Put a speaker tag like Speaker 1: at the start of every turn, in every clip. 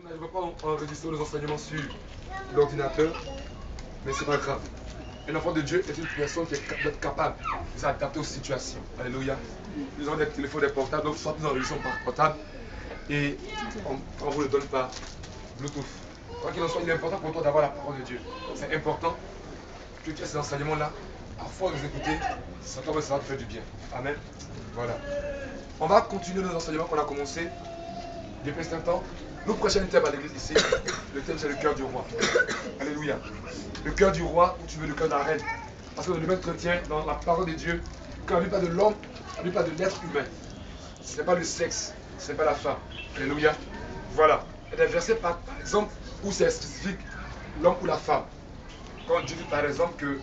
Speaker 1: Je ne vais pas enregistrer les enseignements sur l'ordinateur, mais c'est pas grave. Un enfant de Dieu est une personne qui doit être capable de s'adapter aux situations. Alléluia. Nous avons des téléphones, des portables, donc soit nous enregistrons par portable et on ne vous le donne par Bluetooth. Quoi qu'il en soit, il est important pour toi d'avoir la parole de Dieu. C'est important que tu aies ces enseignements-là. À force de les écouter, ça va te faire du bien. Amen. Voilà. On va continuer nos enseignements qu'on a commencé depuis cet temps. Nous prêchons un thème à l'église ici. Le thème, c'est le cœur du roi. Alléluia. Le cœur du roi, ou tu veux le cœur de la reine. Parce que le domaine chrétien, dans la parole de Dieu, quand on ne dit pas de l'homme, on ne dit pas de l'être humain. Ce n'est pas le sexe, ce n'est pas la femme. Alléluia. Voilà. Il y a des versets, par exemple, où c'est spécifique l'homme ou la femme. Quand Dieu dit par exemple que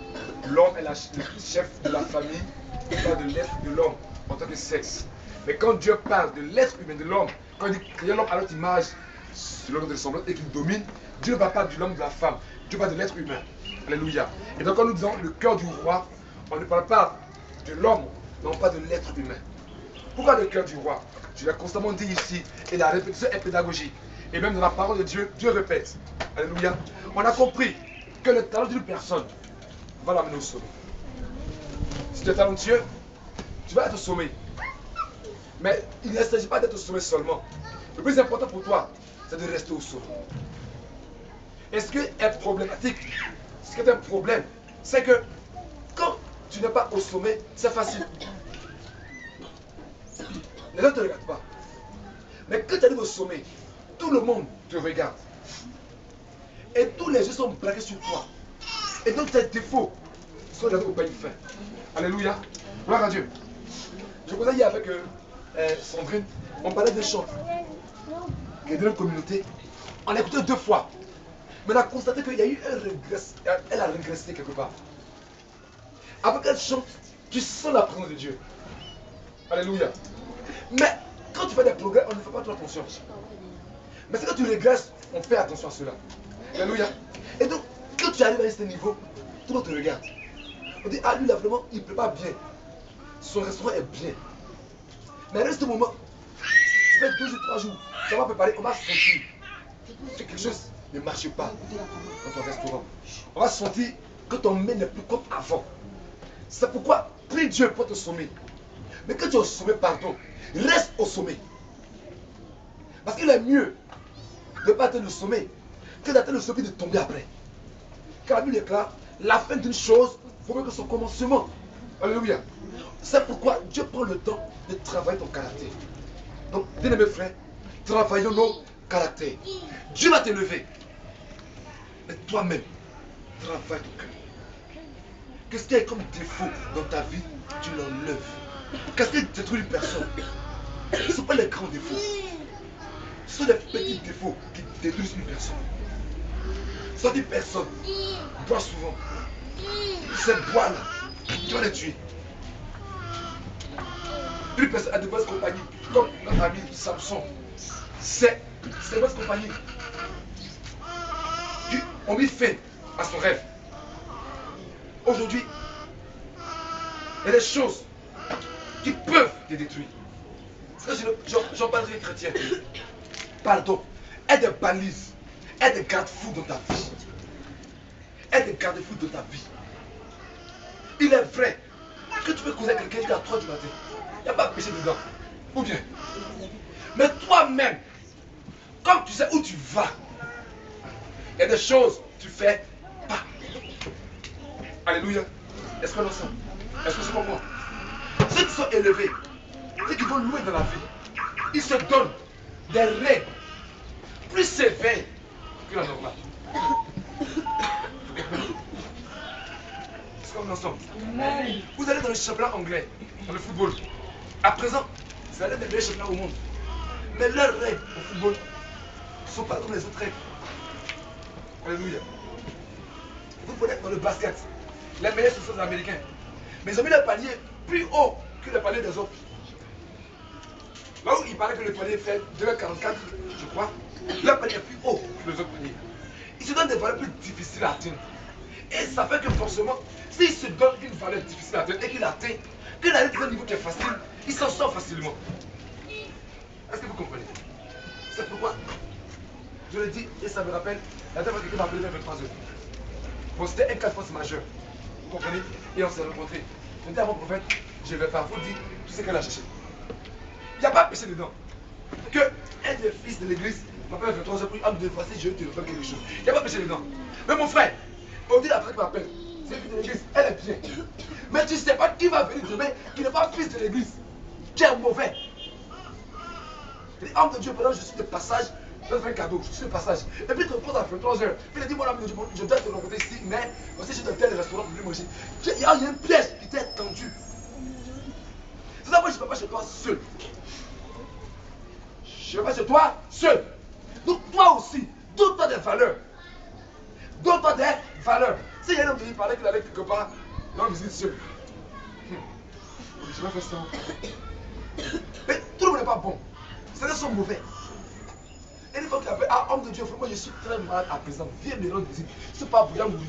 Speaker 1: l'homme est le chef de la famille, il parle de l'être de l'homme en tant que sexe. Mais quand Dieu parle de l'être humain de l'homme, quand il dit qu'il y a l'homme à notre image, selon notre ressemblance et qu'il domine, Dieu ne parle pas de l'homme de la femme, Dieu parle de l'être humain. Alléluia. Et donc quand nous disons le cœur du roi, on ne parle pas de l'homme, non pas de l'être humain. Pourquoi le cœur du roi? Je l'ai constamment dit ici, et la répétition est pédagogique. Et même dans la parole de Dieu, Dieu répète. Alléluia. On a compris que le talent d'une personne va l'amener au sommet. Si tu es talentueux, tu vas être au sommet. Mais il ne s'agit pas d'être au sommet seulement. Le plus important pour toi, c'est de rester au sommet. Et ce qui est problématique, ce qui est un problème, c'est que quand tu n'es pas au sommet, c'est facile. Les gens ne te regardent pas. Mais quand tu arrives au sommet, tout le monde te regarde. Et tous les yeux sont braqués sur toi. Et donc tes défauts sont regardés au pays fin. Alléluia. Gloire à Dieu. Je connais hier avec Sandrine, on parlait de chant qui est dans une communauté. On l'a écouté 2 fois. Mais on a constaté qu'il y a eu un regret. Elle a régressé quelque part. Après qu'elle chante, tu sens la présence de Dieu. Alléluia. Mais quand tu fais des progrès, on ne fait pas trop attention. Mais c'est quand tu régresses, on fait attention à cela. Alléluia. Et donc, quand tu arrives à ce niveau, tout le monde te regarde. On dit, ah lui là vraiment, il ne prépare bien. Son restaurant est bien. Mais reste un moment, tu fais 2 ou 3 jours, ça va préparer, on va sentir que quelque chose ne marche pas dans ton restaurant. On va sentir que ton main n'est plus comme avant. C'est pourquoi prie Dieu pour te sommer. Mais quand tu es au sommet, pardon, reste au sommet. Parce qu'il est mieux de ne pas atteindre le sommet que d'atteindre le sommet et de tomber après. Car la Bible déclare, la fin d'une chose vaut mieux que son commencement. Alléluia. C'est pourquoi Dieu prend le temps de travailler ton caractère. Donc, bien-aimés frères, travaillons nos caractères. Dieu va t'élever. Mais toi-même, travaille ton cœur. Qu'est-ce qu'il y a comme défaut dans ta vie? Tu l'enlèves. Qu'est-ce qui détruit une personne? Ce ne sont pas les grands défauts. Ce sont les petits défauts qui détruisent une personne. Ce sont des personnes qui boivent souvent. Ces bois-là, tu vas les tuer. Une personne a de bonnes compagnies, comme notre ami Samson. C'est de bonnes compagnies qui ont mis fin à son rêve. Aujourd'hui, il y a des choses qui peuvent te détruire. J'en parlerai chrétien. Pardon. Aie des balises. Aie des garde-fous dans ta vie. Aie des garde-fous dans ta vie. Il est vrai que tu peux causer à quelqu'un jusqu'à 3 du matin. Il n'y a pas de péché dedans. Ou bien. Mais toi-même, comme tu sais où tu vas, il y a des choses que tu fais pas. Alléluia. Est-ce qu'on entend? Est-ce que c'est comme moi? Ceux qui sont élevés, ceux qui vont loin dans la vie, ils se donnent des règles plus sévères que la normale. Est-ce qu'on entend? Vous allez dans le championnat anglais, dans le football. À présent, c'est l'un des meilleurs championnats au monde. Mais leurs règles au football ne sont pas comme les autres règles. Alléluia. Vous prenez dans le basket, les meilleurs ce sont les Américains. Mais ils ont mis le panier plus haut que le panier des autres. Là où il paraît que le panier fait 2,44, je crois, le panier est plus haut que les autres paniers. Ils se donnent des valeurs plus difficiles à atteindre. Et ça fait que forcément, s'il se donne une valeur difficile à atteindre et qu'il atteint, qu'il arrive à un niveau qui est facile, il s'en sort facilement. Est-ce que vous comprenez? C'est pourquoi Je le dis, et ça me rappelle, la dernière fois que quelqu'un m'a appelé vers 23 heures. Bon, c'était un cas de force majeure. Vous comprenez? Et on s'est rencontrés. Je dis à mon prophète, je ne vais pas. Il faut dire tout ce qu'elle a cherché. Il n'y a pas de péché dedans. Que un des fils de l'église m'appelle à 23 heures pour dire, de voici, je te révèle quelque chose. Il n'y a pas de péché dedans. Mais mon frère, on dit la personne qui m'appelle, c'est fils de l'église, elle est bien. Mais tu ne sais pas qui va venir demain, qui n'est pas fils de l'église, qui est mauvais. Homme de Dieu, pendant que je suis de passage, je te fais un cadeau, je suis de passage. Et puis tu te poses à 23 heures. Puis il dit, mon homme de Dieu, je dois te rencontrer ici, mais aussi je te donne le restaurant pour venir manger. Il y a un piège qui t'est tendu. C'est ça, moi je ne vais pas chez toi seul. Je ne vais pas chez toi seul. Donc toi aussi, donne-toi des valeurs. Donne-toi des valeurs. S'il y a un homme qui parlait qu'il allait quelque part, non, visite seul. Je vais faire ça. Mais tout le monde n'est pas bon. Certains sont mauvais. Et une fois qu'il appelle, ah, homme de Dieu, moi je suis très malade à présent. Viens me rendre visite. C'est pas pour mourir.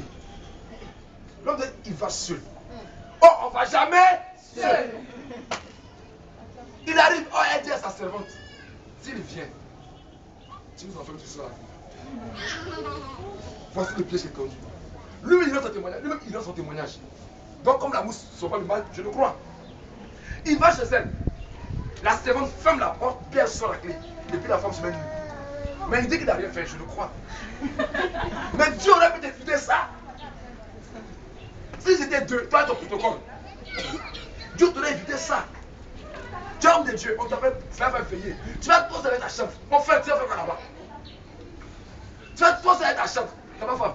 Speaker 1: L'homme de Dieu, il va seul. Oh, on va jamais seul. Il arrive, oh, elle dit à sa servante, s'il vient, tu nous enfermes, tu seras là. Voici le piège qui est conduit. Lui-même, il donne son témoignage. Lui-même, il donne son témoignage. Donc, comme la mousse ne sauve pas le mal, je le crois. Il va chez elle. La servante ferme la porte, perd sur la clé. Et puis la femme se met nue. Mais il dit qu'il n'a rien fait, je le crois. Mais Dieu aurait pu t'éviter ça. Si c'était deux, toi ton protocole, Dieu t'aurait évité ça. Tu es homme de Dieu, on t'appelle, tu vas faire veiller. Tu vas te poser avec ta chef. Mon frère, tu vas faire quoi là-bas? Tu vas te poser avec ta chef, ta femme.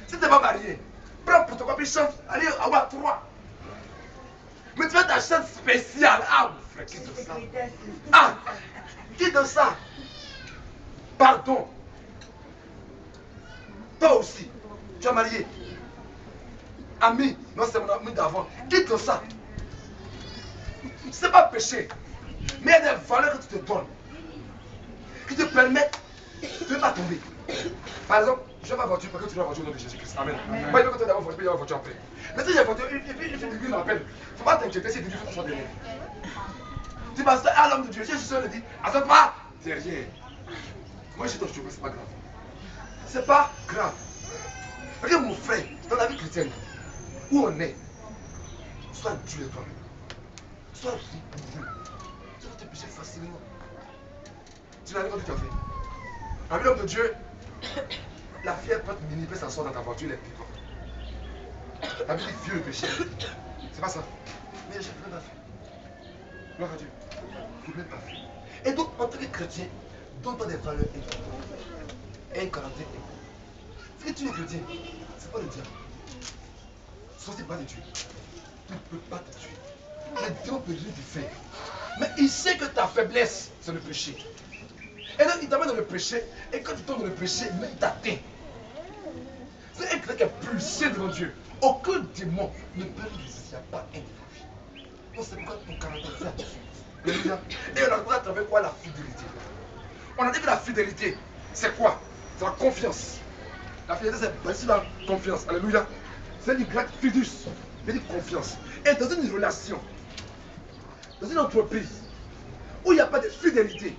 Speaker 1: Si tu n'es pas marié, prends le protocole, puis chef, allez avoir 3. Mais tu as ta chaîne spéciale. Ah, mon frère, qui donne ça? Ah, qui donne ça? Pardon. Toi aussi, tu es marié. Ami, non, c'est mon ami d'avant. Qui donne ça? Ce n'est pas péché. Mais il y a des valeurs que tu te donnes qui te permettent de ne pas tomber. Par exemple, je vais ma voiture parce que tu as la voiture au nom de Jésus-Christ. Amen. Moi, il veut que tu aies la voiture, puis il y a la voiture après. Mais si j'ai la voiture, il fait du bruit, il m'appelle. Il ne faut pas t'inquiéter si tu dis que tu sois derrière. Tu passes à l'homme de Dieu. Jésus le dit, attends pas derrière. Moi, je suis ton cheveu, c'est pas grave. C'est pas grave. Regarde mon frère, dans la vie chrétienne, où on est, sois dur avec toi-même. Sois rigoureux. Tu vas te pécher facilement. Tu n'as rien dit, tu as fait. Avec l'homme de Dieu, la fille peut te mini, peut s'asseoir dans ta voiture, elle est piquante. La vie dit vieux le péché. C'est pas ça. Mais je ne l'ai pas fait. Gloire à Dieu. Je ne l'ai pas fait. Et donc, en tant que chrétien, donne-toi des valeurs importantes. Et un caractère important. Si tu es chrétien, c'est pas le diable. Ce n'est pas de Dieu. Tu ne peux pas te tuer. Mais Dieu peut rien te faire. Mais il sait que ta faiblesse, c'est le péché. Et donc, il t'amène dans le péché. Et quand tu tombes dans le péché, il t'atteint. C'est un chrétien qui est pulsé devant Dieu. Aucun démon ne peut le résister. Il n'y a pas un de lui. Donc, c'est pourquoi ton caractère, c'est attention. Et on a compris à travers quoi? La fidélité. On a dit que la fidélité, c'est quoi? C'est la confiance. La fidélité, c'est basé sur la confiance. Alléluia. C'est du grec fidus. C'est dire confiance. Et dans une relation, dans une entreprise, où il n'y a pas de fidélité,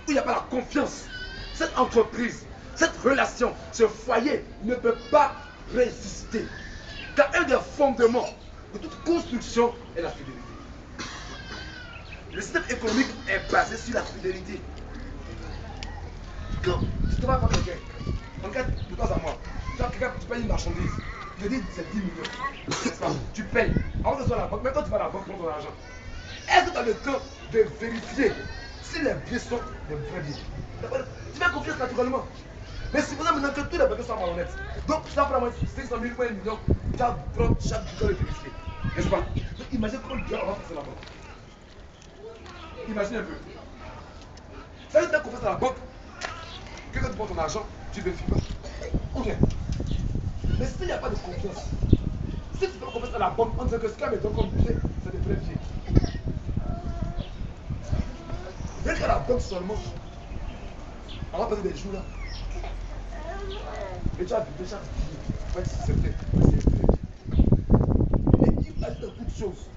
Speaker 1: où il n'y a pas la confiance, cette entreprise, cette relation, ce foyer ne peut pas résister. Car un des fondements de toute construction est la fidélité. Le système économique est basé sur la fidélité. Quand tu te vas voir quelqu'un, regarde de toi à moi, tu payes une marchandise, je dis c'est 10 millions, tu payes, avant de soit à la banque, même quand tu vas à la banque pour ton argent, est-ce que tu as le temps de vérifier si les biens sont des vrais biens? Tu fais confiance naturellement. Mais c'est pour ça maintenant que tous les banquiers sont malhonnêtes. Donc ça prend 500 000 ou 1 million, tu vas prendre chaque jour de vérifier. N'est-ce pas? Donc imagine comment Dieu va faire la banque. Imagine un peu. Ça veut dire qu'on fasse à la banque, que quand tu prends ton argent, tu ne vérifies pas. Ok. Mais s'il n'y a pas de confiance, si tu fais confiance à la banque, on dirait que ce qu'elle me donne comme billet, c'est des vrais billets. Rien qu'à la banque seulement, on va passer des jours là. Et tu as vu déjà, ouais, c'est vrai, c'est vrai. Et il agit de toutes choses.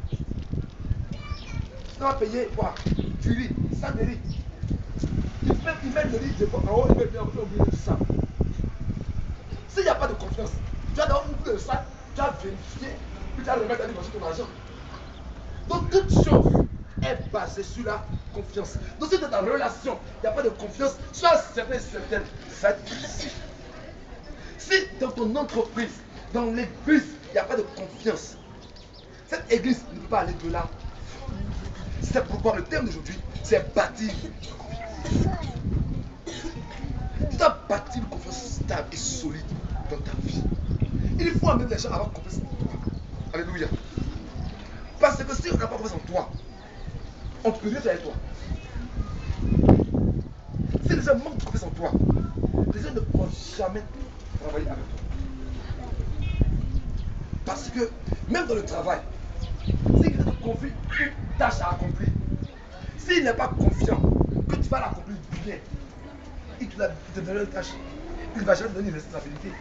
Speaker 1: Tu vas payer quoi? Du riz, ça de riz. Il met le livre en haut, il met bien oublier tout ça. S'il n'y a pas de confiance, tu vas d'abord oublier ça, tu vas vérifier, puis tu vas remettre à niveau ton argent. Donc toute chose est basée sur la confiance. Donc si dans ta relation, il n'y a pas de confiance, sois certain et certaine, ça va être difficile. Si dans ton entreprise, dans l'église, il n'y a pas de confiance, cette église ne peut pas aller de là. C'est pourquoi le thème d'aujourd'hui, c'est bâtir une confiance. Tu dois bâtir une confiance stable et solide dans ta vie. Il faut amener les gens à avoir confiance en toi. Alléluia. Parce que si on n'a pas confiance en toi, on ne peut rien faire avec toi. Si les gens manquent de confiance en toi, les gens ne pourront jamais travailler avec toi. Parce que même dans le travail, si quelqu'un te confie une tâche à accomplir, s'il n'est pas confiant que tu vas l'accomplir bien, il te donne une tâche, il ne va jamais te donner une responsabilité.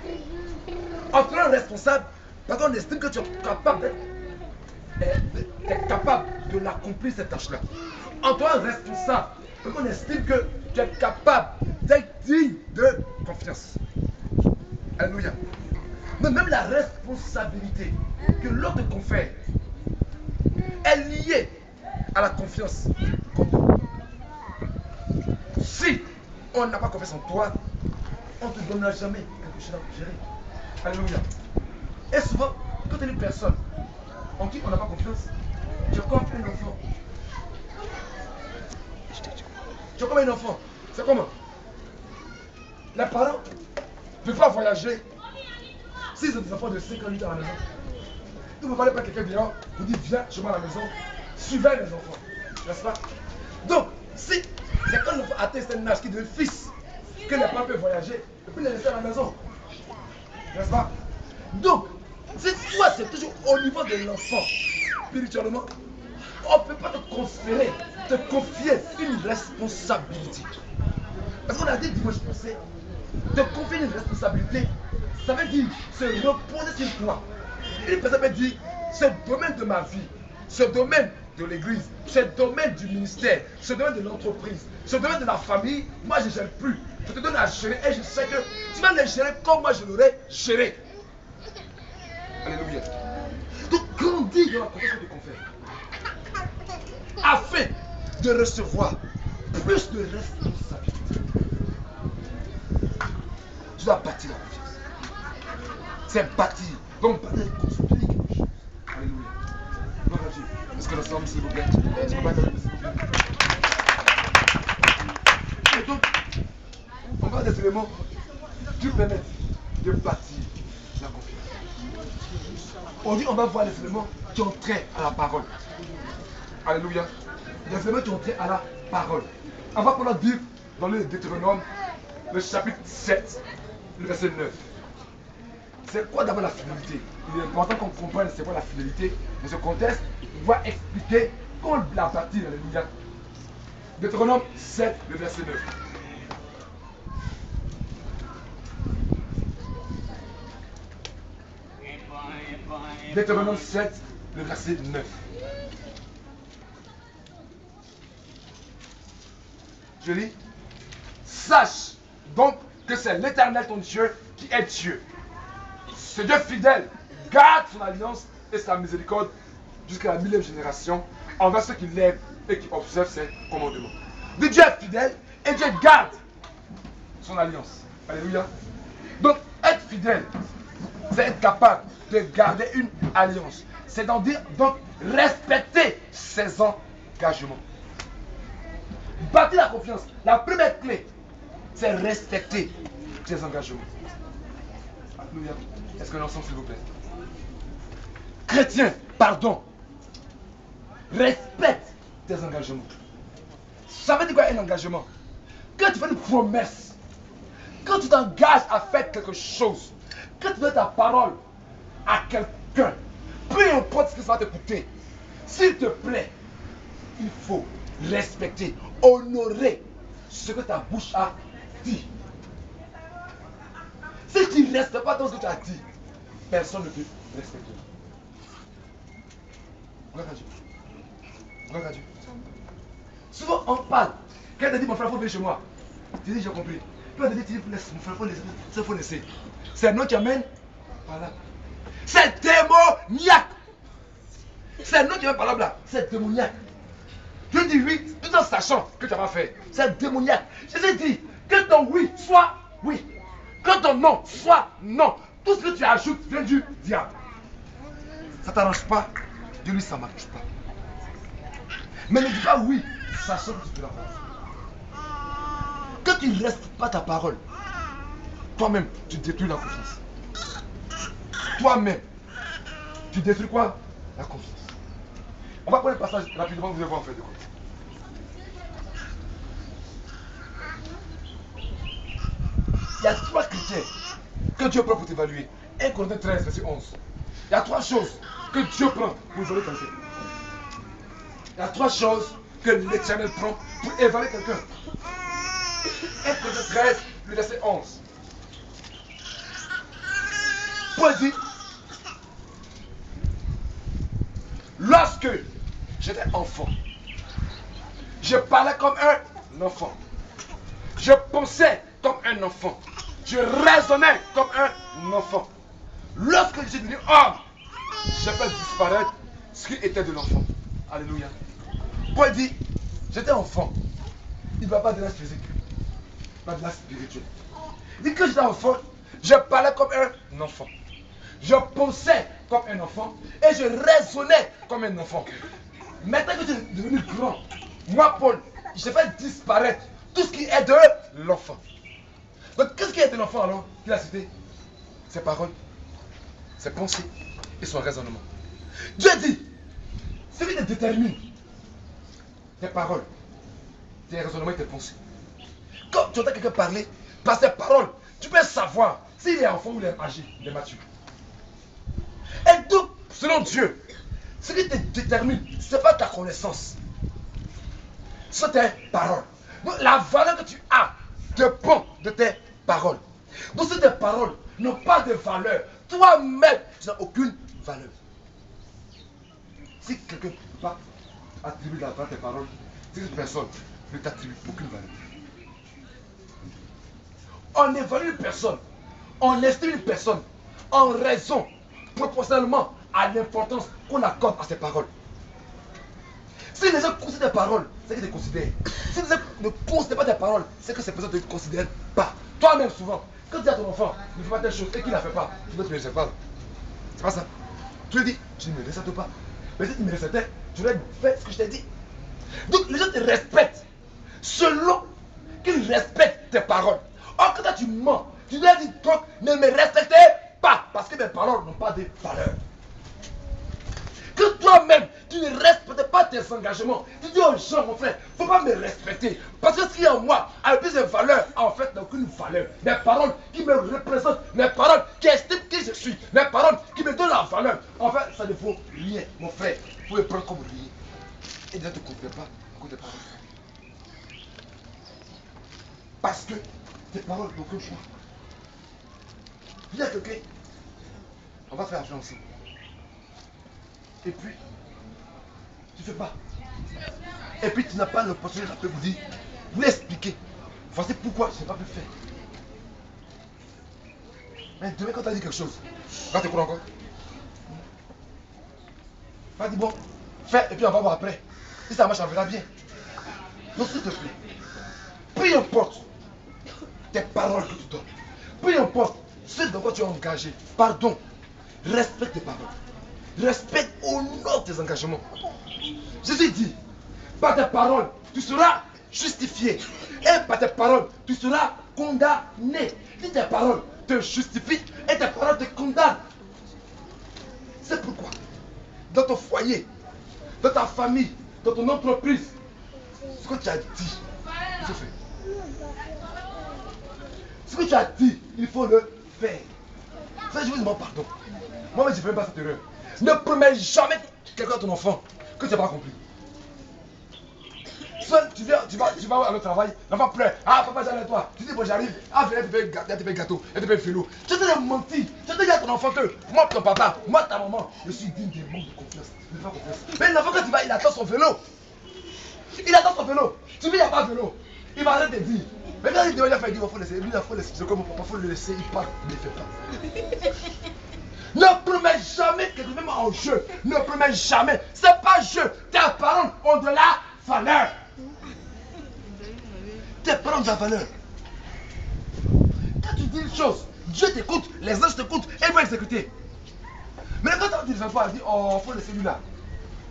Speaker 1: En te rendant responsable, parce qu'on estime que tu es capable de l'accomplir cette tâche-là. En te rendant responsable, parce qu'on estime que tu es capable d'être digne de confiance. Alléluia. Mais même la responsabilité que l'autre confère est liée à la confiance qu'on donne. Si on n'a pas confiance en toi, on ne te donnera jamais quelque chose à gérer. Alléluia. Et souvent, quand tu es une personne en qui on n'a pas confiance, tu es comme un enfant. Tu es comme un enfant. C'est comment? Les parents ne peuvent pas voyager s'ils ont des enfants de 5 ans, 8 ans à la maison. Ils ne peuvent pas aller par quelqu'un dehors, vous dites viens chez moi à la maison, suivez les enfants. N'est-ce pas? Donc, si c'est quand l'enfant atteint un âge qui devient fils, que les parents peuvent voyager et puis les laisser à la maison. N'est-ce pas? Donc, si toi c'est toujours au niveau de l'enfant, spirituellement, on ne peut pas te conférer, te confier une responsabilité. Parce qu'on a dit dimanche passé, te confier une responsabilité, ça veut dire se reposer sur toi. Une personne peut dire, ce domaine de ma vie, ce domaine de l'église, ce domaine du ministère, ce domaine de l'entreprise, ce domaine de la famille, moi je ne gère plus. Je te donne à gérer et je sais que tu vas les gérer comme moi je l'aurais géré. Alléluia. Donc grandis dans la confiance que tu confères. Afin de recevoir plus de responsabilités. Tu dois bâtir la confiance. C'est bâtir. Donc bâtir et construire quelque chose. Alléluia. Gloire à Dieu. Est-ce que nous sommes, s'il vous plaît? Est-ce qu'on va s'il vous plaît? Et donc, on va des éléments qui permettent de bâtir la confiance. On dit on va voir les éléments qui ont trait à la parole. Alléluia. Les éléments qui ont trait à la parole. On va pouvoir dire dans le Deutéronome, le chapitre 7, le verset 9. C'est quoi d'abord la fidélité? Il est important qu'on comprenne c'est quoi la fidélité. Dans ce contexte, on va expliquer comment la bâtir. Alléluia. Deutéronome 7, le verset 9. Deutéronome 7, le verset 9. Je lis. Sache donc que c'est l'Éternel ton Dieu qui est Dieu. Ce Dieu fidèle garde son alliance et sa miséricorde jusqu'à la 1000e génération envers ceux qui l'aiment et qui observent ses commandements. Dieu est fidèle et Dieu garde son alliance. Alléluia. Donc, être fidèle, c'est être capable de garder une alliance. C'est donc dire, donc, respecter ses engagements. Bâtir la confiance. La première clé, c'est respecter ses engagements. Alléluia. Est-ce que nous sommes, s'il vous plaît? Chrétien, pardon. Respecte tes engagements. Ça veut dire quoi un engagement? Quand tu fais une promesse, quand tu t'engages à faire quelque chose, quand tu donnes ta parole à quelqu'un, peu importe ce que ça va te coûter, s'il te plaît, il faut respecter, honorer ce que ta bouche a dit. Si tu ne respectes pas dans ce que tu as dit, personne ne peut respecter. Gloire à Dieu. Gloire à Dieu. Souvent on parle. Quelqu'un dit mon frère, il faut venir chez moi. Tu dis, j'ai compris. Toi, tu dis, laisse, mon frère, il faut laisser. C'est un nom qui amène par là. C'est démoniaque. C'est un nom qui amène par là. C'est démoniaque. Je dis oui, tout en sachant que tu vas faire. C'est démoniaque. Jésus dit que ton oui soit oui. Que ton non soit non. Tout ce que tu ajoutes vient du diable. Ça ne t'arrange pas. Dis-lui, ça ne marche pas. Mais ne dis pas oui, sachant que tu peux la faire. Que tu ne restes pas ta parole. Toi-même, tu détruis la confiance. Toi-même, tu détruis quoi? La confiance. On va prendre le passage rapidement, vous allez voir en fait de quoi. Il y a 3 critères que Dieu prend pour t'évaluer. 1 Corinthiens 13, verset 11. Il y a 3 choses que Dieu prend pour évaluer quelqu'un. Il y a 3 choses que l'Éternel prend pour évaluer quelqu'un. 1 Corinthiens 13, le verset 11. Paul dit, lorsque j'étais enfant, je parlais comme un enfant. Je pensais comme un enfant. Je raisonnais comme un enfant. Lorsque je suis devenu homme, j'ai fait disparaître ce qui était de l'enfant. Alléluia. Paul dit, j'étais enfant. Il ne va pas de la physique, pas de la spirituelle. Il dit que j'étais enfant, je parlais comme un enfant. Je pensais comme un enfant et je raisonnais comme un enfant. Maintenant que tu es devenu grand, moi Paul, j'ai fait disparaître tout ce qui est de l'enfant. Donc qu'est-ce qui est de l'enfant alors qu'il a cité? Ses paroles, ses pensées et son raisonnement. Dieu dit, ce qui te détermine, tes paroles, tes raisonnements et tes pensées. Quand tu entends quelqu'un parler, par ses paroles, tu peux savoir s'il est enfant ou il est âgé, il est mature. Et donc, selon Dieu, ce qui te détermine, ce n'est pas ta connaissance, c'est tes paroles. Donc, la valeur que tu as dépend de tes paroles. Donc, si tes paroles n'ont pas de valeur, toi-même, tu n'as aucune valeur. Si quelqu'un ne peut pas attribuer la valeur à tes paroles, cette personne ne t'attribue aucune valeur. On évalue une personne, on estime une personne en raison, proportionnellement à l'importance qu'on accorde à ses paroles. Si les gens considèrent tes paroles, c'est qu'ils te considèrent. Si les gens ne considèrent pas tes paroles, c'est que ces personnes ne te considèrent pas. Toi-même, souvent, quand tu dis à ton enfant, ne fais pas telle chose et qu'il ne la fait pas, tu dois te respecter pas. C'est pas ça. Tu lui dis, tu ne me respectes pas. Mais si tu me respectais, tu aurais fait ce que je t'ai dit. Donc les gens te respectent selon qu'ils respectent tes paroles. Or, quand toi tu mens, tu dois dire donc ne me respectez pas parce que mes paroles n'ont pas de valeur. Que toi-même, tu ne respectes pas tes engagements. Tu dis aux gens, mon frère, il ne faut pas me respecter. Parce que ce qui est en moi a plus de valeur, en fait, n'a aucune valeur. Mes paroles qui me représentent, mes paroles qui estiment qui je suis, mes paroles qui me donnent la valeur. En fait, ça ne vaut rien, mon frère. Il faut les prendre comme rien. Et ne te considère pas à cause des paroles. Parce que tes paroles n'ont aucun choix. Il y a quelqu'un, on va faire l'argent ensemble. Et puis, tu ne fais pas. Et puis, tu n'as pas l'opportunité de vous dire, vous l'expliquer. Voici pourquoi je n'ai pas pu faire. Mais demain, quand tu as dit quelque chose, va te courir encore. Va dire, bon, fais, et puis on va voir après. Si ça marche, on verra bien. Donc, s'il te plaît, peu importe tes paroles que tu donnes, peu importe ce dans quoi tu es engagé, pardon, respecte tes paroles. Respecte, honore tes engagements. Jésus dit, par tes paroles, tu seras justifié. Et par tes paroles, tu seras condamné. Si tes paroles te justifient et tes paroles te condamnent. C'est pourquoi, dans ton foyer, dans ta famille, dans ton entreprise, ce que tu as dit, il faut faire. Ce que tu as dit, il faut le faire. Ça, je vous demande pardon. Moi, je ne fais pas cette erreur. Ne promets jamais quelqu'un à ton enfant que tu n'as pas compris. Soit tu vas à le travail, l'enfant pleure. Ah, papa, j'arrive à toi. Tu dis, bon, j'arrive. Ah, viens, tu fais un gâteau, tu fais un vélo. Tu te mentir. Tu te dis à ton enfant que moi, ton papa, moi, ta maman, je suis digne des manques de confiance. Ne fais pas confiance. Mais l'enfant, quand il va, il attend son vélo. Il attend son vélo. Tu dis, il n'y a pas de vélo. Il va arrêter de dire. Mais quand il devait faire, il dit, il faut laisser. Lui, il faut laisser. C'est comme mon papa, il faut le laisser, il parle, il ne le fait pas. Ne promets jamais quelque chose, même en jeu. Ne promets jamais. C'est pas jeu. Tes paroles ont de la valeur. Tes paroles ont de la valeur. Quand tu dis une chose, Dieu t'écoute, les anges t'écoutent et ils vont exécuter. Mais quand tu ne fais pas, tu dis, oh, il faut laisser lui là.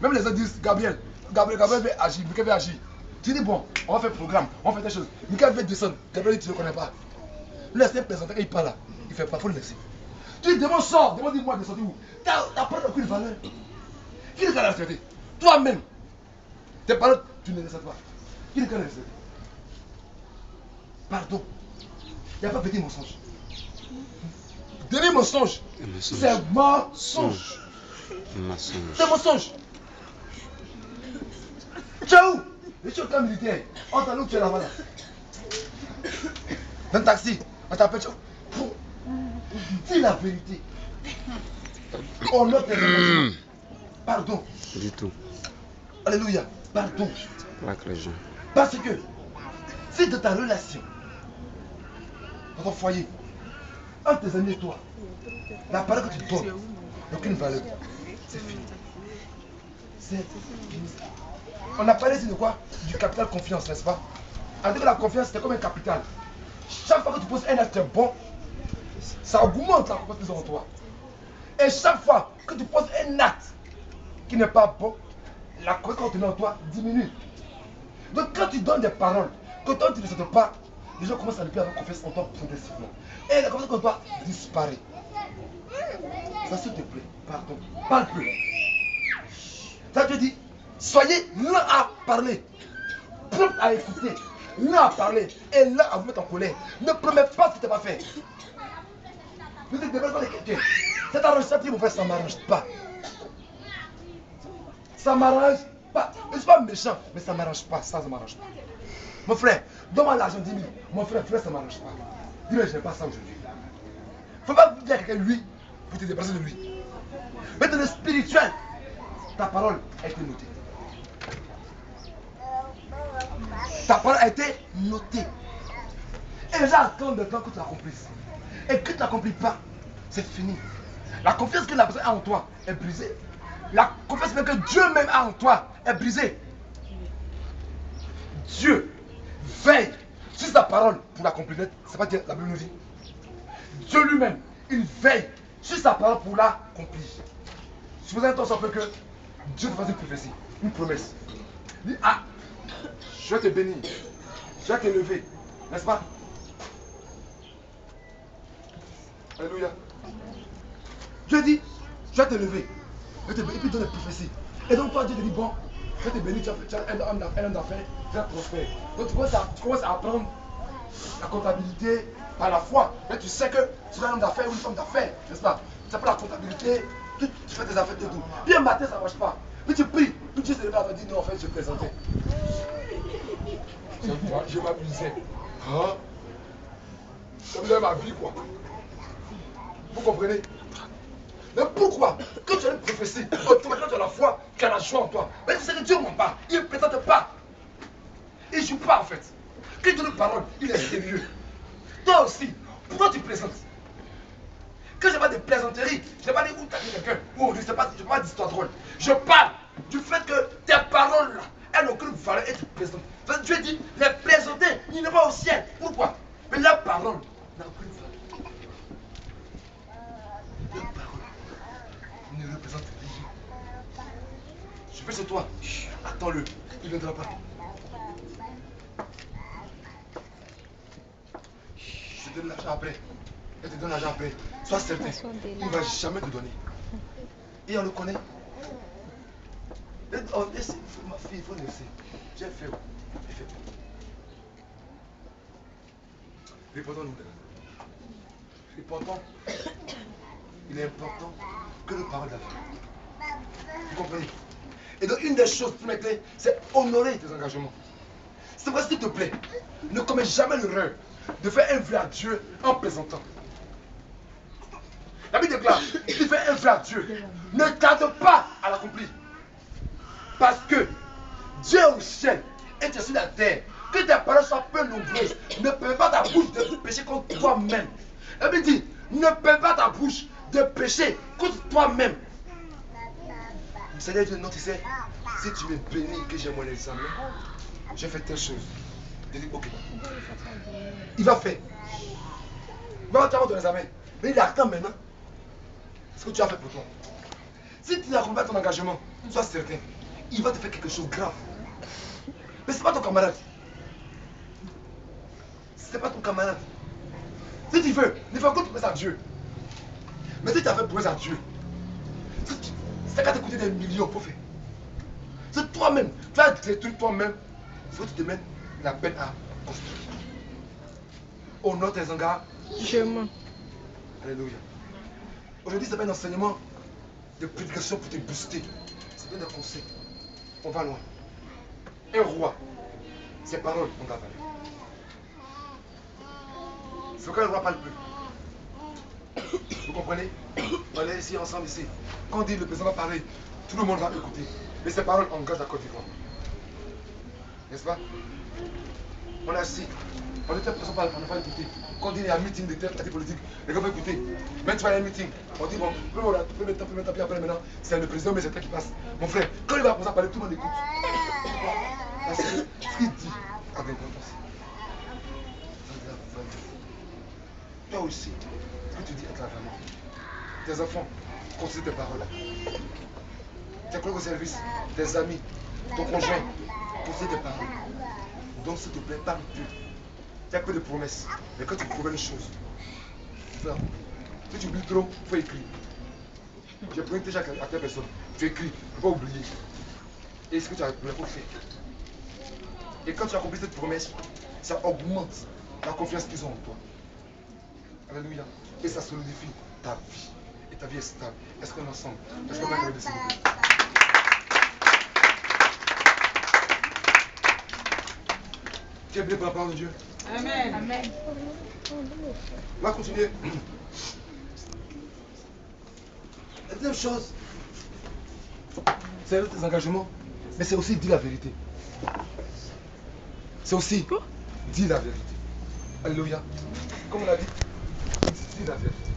Speaker 1: Même les anges disent, Gabriel veut agir, Michael veut agir. Tu dis, bon, on va faire programme, on va faire des choses. Michael veut descendre, Gabriel dit, tu ne le connais pas. Laisse-le présenter, il parle là. Il ne fait pas, il faut le laisser. Tu dis, demande sort, demande dis-moi de sortir où. Tu n'as pas aucune valeur. Qui ne peut la respecter? Toi-même. Tes paroles, tu ne les respectes pas. Qui ne peut les respecter? Pardon. Il n'y a pas petit mensonge. Demi-mensonge, c'est mensonge. C'est mensonge. Tu es où? Je suis au camp militaire. On t'a où tu es là-bas là. Dans le taxi, on t'appelle. Dis la vérité. On note les relations. Pardon.
Speaker 2: Du tout.
Speaker 1: Alléluia. Pardon. Parce que si dans ta relation, dans ton foyer, entre tes amis et toi, la parole que tu donnes n'a aucune valeur, c'est fini. C'est fini. On a parlé ici de quoi? Du capital confiance, n'est-ce pas? En tout cas, la confiance, c'est comme un capital. Chaque fois que tu poses un acte bon, ça augmente la confiance en toi. Et chaque fois que tu poses un acte qui n'est pas bon, la confiance en toi diminue. Donc quand tu donnes des paroles, que toi tu ne sais pas, les gens commencent à ne plus avoir confiance en toi progressivement. Et la confiance en toi disparaît. Ça s'il te plaît, pardon, parle plus. Ça te dit, soyez l'un à parler, prompt à écouter, l'un à parler et l'un à vous mettre en colère. Ne promets pas ce que tu n'as pas fait. Ne te développe pas les quelqu'un. Cet arrangement, mon frère, ça ne m'arrange pas. Ça ne m'arrange pas. Je ne suis pas méchant, mais ça ne m'arrange pas. Ça ne m'arrange pas. Mon frère, donne-moi l'argent 10 000. Mon frère, ça ne m'arrange pas. Dis-moi, je n'ai pas ça aujourd'hui. Il ne faut pas dire à quelqu'un, lui, pour te débarrasser de lui. Mais dans le spirituel, ta parole a été notée. Ta parole a été notée. Et les gens attendent le temps que tu l'accomplisses. Et que tu ne l'accomplis pas, c'est fini. La confiance que la personne a en toi est brisée. La confiance que Dieu même a en toi est brisée. Dieu veille sur sa parole pour l'accomplir. C'est pas dire la Bible nous dit. Dieu lui-même, il veille sur sa parole pour l'accomplir. Supposons un peu que Dieu te fasse une prophétie, une promesse. Il dit, ah, je vais te bénir, je vais t'élever, n'est-ce pas? Alléluia. Dieu dit, je vais t'élever, et puis il donne des prophéties. Et donc toi, Dieu te dit, bon, je vais te bénir, tu as un homme d'affaires, tu vas prospérer. Donc tu commences à apprendre la comptabilité par la foi. Mais tu sais que tu es un homme d'affaires ou une femme d'affaires, n'est-ce pas? Tu apprends la comptabilité, tu fais tes affaires et tout. Puis un matin, ça ne marche pas. Puis tu pries, puis Dieu se lève et dit, non, en fait, je plaisantais. Je m'abusais. Hein? Comme dans ma vie, quoi. Vous comprenez? Mais pourquoi? Quand tu as une prophétie, automatiquement tu as la foi, tu as la joie en toi. Mais tu sais que Dieu ne ment pas, il ne plaisante pas. Il ne joue pas en fait. Quand il donne une parole, il est sérieux. Toi aussi, pourquoi tu plaisantes? Quand je parle de plaisanterie, je ne vais pas dire où tu as dit quelqu'un, ou je ne sais pas, je ne parle pas d'histoire drôle. Je parle du fait que tes paroles là, elles n'ont aucune valeur et tu plaisantes. Dieu dit, les plaisanter, il n'est pas au ciel. Pourquoi? Mais la parole n'a aucune valeur. La parole ne représente rien. Je vais chez toi, attends-le, il ne viendra pas. Je te donne l'argent après. Et te donne l'argent après. Sois certain, il ne va jamais te donner. Et on le connaît. Oh, laisse, ma fille, il faut laisser. J'ai fait. Répondons-nous. Répondons. Il est important que nous parlons d'affaires. Vous comprenez? Et donc, une des choses pour mettre clés, c'est honorer tes engagements. C'est vrai, s'il te plaît, ne commets jamais l'erreur de faire un vrai à Dieu en plaisantant. La Bible déclare, si tu fais un vrai à Dieu, ne tarde pas à l'accomplir. Parce que Dieu est au ciel et tu es sur la terre. Que tes paroles soient peu nombreuses. Ne permets pas ta bouche de pécher contre toi-même. Elle me dit, ne permets pas ta bouche de pécher contre toi-même. Le Seigneur dit, non, tu sais, si tu me bénis que j'ai mon examen, j'ai fait telle chose. Je dis, ok. Il va faire. Il va avoir ton examen. Mais il attend maintenant ce que tu as fait pour toi. Si tu n'accomplis pas ton engagement, sois certain, il va te faire quelque chose de grave. Mais ce n'est pas ton camarade. Ce n'est pas ton camarade. Si tu veux, ne fais aucune promesse à Dieu. Mais si tu as fait promesse à Dieu, c'est qu'à t'écouter des millions pour faire. C'est toi-même. Tu vas détruire toi-même. Il faut que tu te mettes la peine à construire. Honore tes engagements. Alléluia. Aujourd'hui, ce n'est pas un enseignement de prédication pour te booster. C'est bien des conseils. On va loin. Un roi, ses paroles ont de la valeur. C'est quand le roi parle plus. Vous comprenez? On est ici ensemble ici. Quand on dit le président va parler, tout le monde va écouter. Mais ces paroles engagent la Côte d'Ivoire. N'est-ce pas? On est assis. On est personne parle, on ne va pas écouter. Quand on dit il y a un meeting de telle parti politique, les gars vont écouter. Même tu vas à un meeting, on dit bon, premier temps, puis après maintenant, c'est le président, mais c'est toi qui passe. Mon frère, quand il va commencer à parler, tout le monde écoute. Parce que ce qu'il dit a de l'importance. Toi aussi, ce que tu dis est vraiment. Tes enfants, considère tes paroles. Tes collègues au service, tes amis, ton conjoint, considère tes paroles. Donc s'il te plaît, parle plus. Tu as peu de promesses. Mais quand tu promets une chose, si tu oublies trop, il faut écrire. J'ai promis déjà à telle personne. Tu écris, il ne faut pas oublier. Et ce que tu as promis, il faut faire. Et quand tu as accompli cette promesse, ça augmente la confiance qu'ils ont en toi. Alléluia. Et ça solidifie ta vie. Et ta vie est stable. Est-ce qu'on est ensemble? Est-ce qu'on va parler de ça? Tu es béni par la parole de Dieu.
Speaker 2: Amen. Amen.
Speaker 1: On va continuer. La deuxième chose, c'est tes engagements, mais c'est aussi dire la vérité. C'est aussi dire la vérité. Alléluia. Comme on l'a dit, dis la vérité.